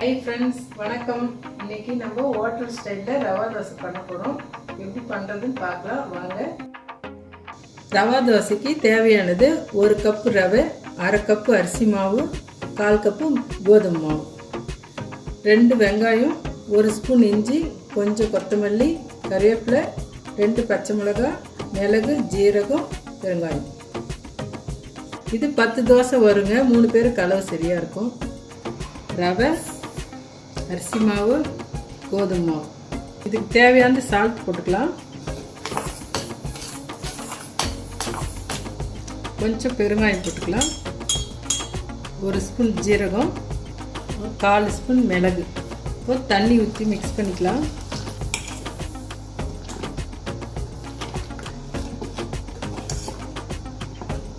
Hi friends, வணக்கம். இன்னைக்கு நம்ம ஹோட்டல் ஸ்டைலில் ரவா தோசை பண்ண போகிறோம். எப்படி பண்ணுறதுன்னு பார்க்கலாம் வாங்க. ரவா தோசைக்கு தேவையானது 1 கப்பு ரவை, 1/2 கப்பு அரிசி மாவு, 1/4 கப்பு கோதுமை மாவு, 2 வெங்காயம், 1 ஸ்பூன் இஞ்சி, கொஞ்சம் கொத்தமல்லி, கறிவேப்பிலை, 2 பச்சை மிளகாய், மிளகு, ஜீரகம், பெருங்காயம். இது 10 தோசை வருங்க. 3 பேருக்கு அளவு சரியாக இருக்கும். ரவை, அரிசி மாவு, கோதுமை மாவு. இதுக்கு தேவையான சால்ட் போட்டுக்கலாம். கொஞ்சம் பெருங்காயம் போட்டுக்கலாம். 1 ஸ்பூன் ஜீரகம், 1/4 ஸ்பூன் மிளகு. இப்போ தண்ணி ஊற்றி மிக்ஸ் பண்ணிக்கலாம்.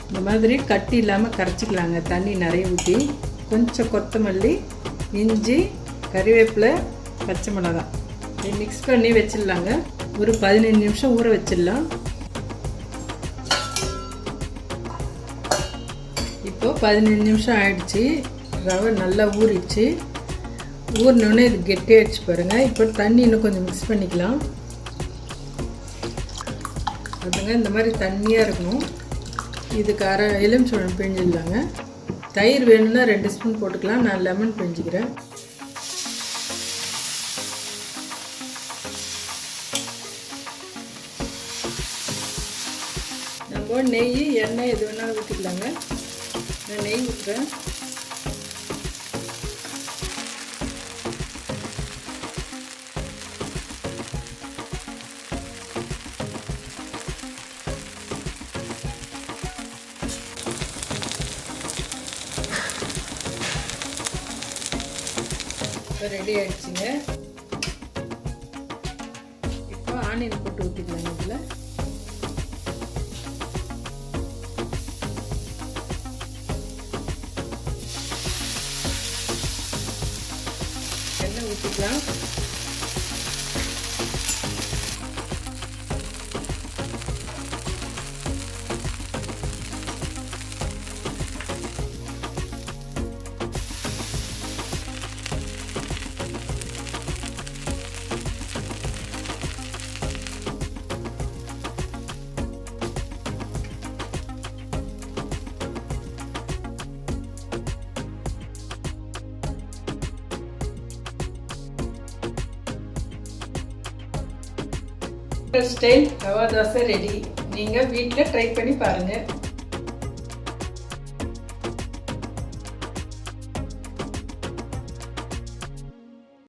இந்த மாதிரி கட்டி இல்லாமல் கரைச்சிக்கலாங்க. தண்ணி நிறைய ஊற்றி கொஞ்சம் கொத்தமல்லி, இஞ்சி, கறிவேப்பிலை, பச்சை மிளகாய் இதை மிக்ஸ் பண்ணி வச்சிடலாங்க. ஒரு 15 நிமிஷம் ஊற வச்சிடலாம். இப்போ 15 நிமிஷம் ஆயிடுச்சு. ரவை நல்லா ஊறிடுச்சு. ஊறினோடனே இது கெட்டியாகிடுச்சு பாருங்கள். இப்போ தண்ணி இன்னும் கொஞ்சம் மிக்ஸ் பண்ணிக்கலாம். அதுங்க இந்த மாதிரி தண்ணியாக இருக்கணும். இதுக்கு அரை எலுமிச்சம்பழம் பிழிஞ்சிடலாங்க. தயிர் வேணும்னா 2 ஸ்பூன் போட்டுக்கலாம். நான் லெமன் பிழிஞ்சிக்கிறேன். நம்ம நெய், எண்ணெய் எது வேணாலும் ஊற்றிக்கலாங்க. நான் நெய் ஊற்றுறேன். இப்போ ரெடி ஆகிடுச்சிங்க. இப்போ ஆனியன் போட்டு ஊற்றிக்கலாங்க. இதில் எண்ணெய் ஊற்றிக்கலாம். Style rava dosa ready. நீங்கள் வீட்டில் ட்ரை பண்ணி பாருங்கள்.